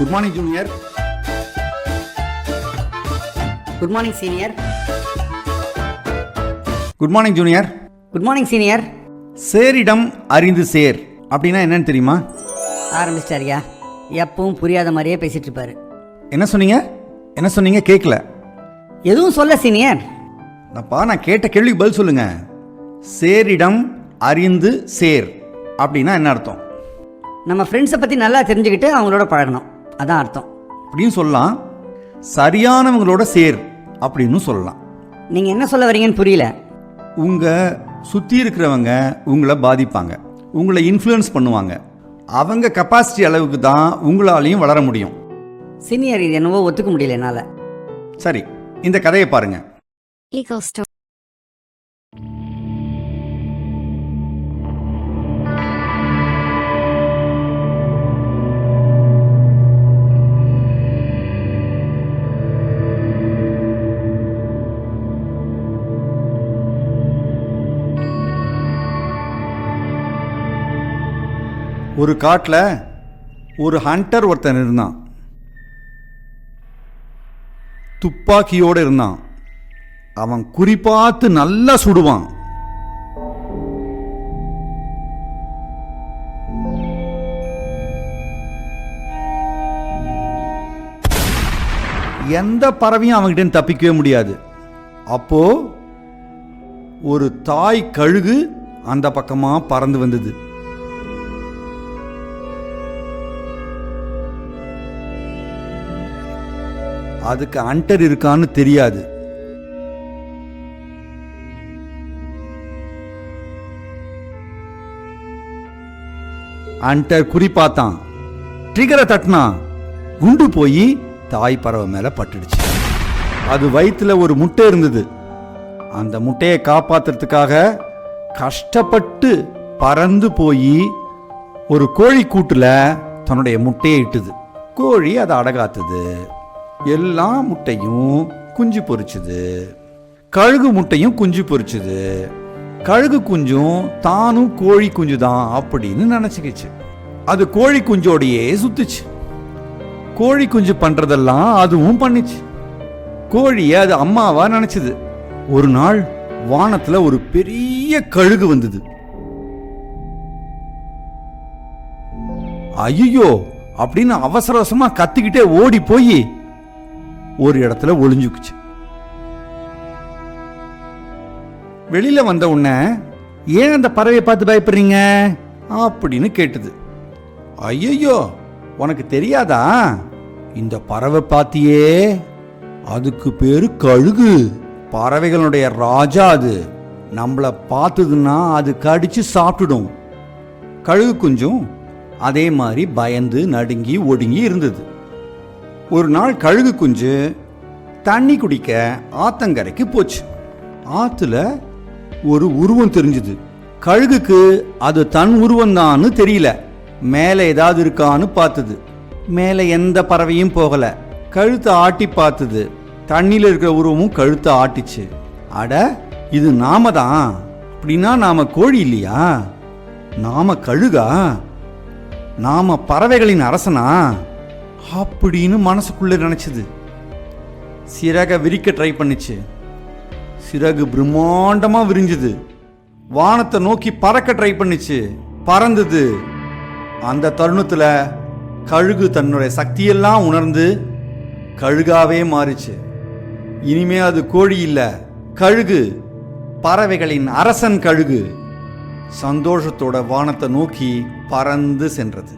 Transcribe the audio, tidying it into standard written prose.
Good morning junior. Good morning senior. Good morning junior. Good morning senior. சேரிடம் அறிந்து சேர் அப்படின்னா என்னன்னு தெரியுமா? ஆரம்பிச்சிட்டாரியா? எப்பவும் புரியாத மாதிரியே பேசிட்டு இருப்பாரு. என்ன சொன்னீங்க? என்ன சொன்னீங்க? கேட்கல. எதுவும் சொல்ல சீனியர். நான் கேட்ட கேள்விக்கு பதில் சொல்லுங்க. சேரிடம் அறிந்து சேர் அப்படின்னா என்ன அர்த்தம்? நம்ம ஃப்ரெண்ட்ஸை பற்றி நல்லா தெரிஞ்சுக்கிட்டு அவங்களோட பழகணும், அதான் அர்த்தம். அப்படின்னு சொல்லலாம். சரியானவங்களோட சேர் அப்படின்னு சொல்லலாம். நீங்கள் என்ன சொல்ல வரீங்கன்னு புரியல. உங்கள் சுற்றி இருக்கிறவங்க உங்களை பாதிப்பாங்க, உங்களை இன்ஃப்ளூயன்ஸ் பண்ணுவாங்க. அவங்க கெப்பாசிட்டி அளவுக்கு தான் உங்களாலையும் வளர முடியும். சீனியர், இது என்னவோ ஒத்துக்க முடியல என்னால். சரி, இந்த கதையை பாருங்க. ஒரு காட்டில் ஒரு ஹண்டர் ஒருத்தன் இருந்தான். துப்பாக்கியோடு இருந்தான். அவன் குறிப்பாத்து நல்லா சுடுவான். எந்த பறவையும் அவன்கிட்ட தப்பிக்கவே முடியாது. அப்போ ஒரு தாய் கழுகு அந்த பக்கமா பறந்து வந்தது. அதுக்கு ஹண்டர் இருக்கான்னு தெரியாது. ஹண்டர் குறிப்பாத்தான், ட்ரிகரை தட்டினா குண்டு போய் தாய் பறவை மேல பட்டுடுச்சு. அது வயிற்றுல ஒரு முட்டை இருந்தது. அந்த முட்டையை காப்பாத்துறதுக்காக கஷ்டப்பட்டு பறந்து போய் ஒரு கோழி கூட்டுல தன்னுடைய முட்டையை இட்டுது. கோழி அதை அடகாத்துது. எல்லா முட்டையும் குஞ்சு பொரிச்சுது. கழுகு முட்டையும் குஞ்சு பொரிச்சுது. கழுகு குஞ்சும் தானும் கோழி குஞ்சு தான் அப்படின்னு நினைச்சுக்கிச்சு. அது கோழி குஞ்சோடையே சுத்துச்சு. கோழி குஞ்சு பண்றதெல்லாம் அதுவும் பண்ணிச்சு. கோழிய அது அம்மாவா நினைச்சது. ஒரு நாள் வானத்துல ஒரு பெரிய கழுகு வந்தது. ஐயோ அப்படின்னு அவசர அவசரமா கத்திக்கிட்டே ஓடி போய் ஒரு இடத்துல ஒளிஞ்சுக்குச்சு. வெளியில வந்த உடனே, ஏன் அந்த பறவையை பார்த்து பயப்படுறீங்க அப்படின்னு கேட்டது. ஐயோ உனக்கு தெரியாதா? இந்த பறவை பார்த்தியே, அதுக்கு பேரு கழுகு. பறவைகளுடைய ராஜா அது. நம்மள பார்த்ததுன்னா அது கடிச்சு சாப்பிட்டுடும். கழுகு குஞ்சும் அதே மாதிரி பயந்து நடுங்கி ஒடுங்கி இருந்தது. ஒரு நாள் கழுகு குஞ்சு தண்ணி குடிக்க ஆத்தங்கரைக்கு போச்சு. ஆத்துல ஒரு உருவம் தெரிஞ்சது. கழுகுக்கு அது தன் உருவம் தான்னு தெரியல. மேலே ஏதாவது இருக்கான்னு பார்த்தது. மேலே எந்த பறவையும் போகல. கழுத்தை ஆட்டி பார்த்தது. தண்ணியில் இருக்கிற உருவமும் கழுத்தை ஆட்டிச்சு. அட, இது நாம தான். அப்படின்னா நாம கோழி இல்லையா? நாம கழுகா? நாம பறவைகளின் அரசனா அப்படின்னு மனசுக்குள்ள நினைச்சது. சிறக விரிக்க ட்ரை பண்ணிச்சு. சிறகு பிரம்மாண்டமா விரிஞ்சது. வானத்தை நோக்கி பறக்க ட்ரை பண்ணிச்சு. பறந்தது. அந்த தருணத்துல கழுகு தன்னுடைய சக்தியெல்லாம் உணர்ந்து கழுகாவே மாறிச்சு. இனிமே அது கோழி இல்ல, கழுகு. பறவைகளின் அரசன் கழுகு. சந்தோஷத்தோட வானத்தை நோக்கி பறந்து சென்றது.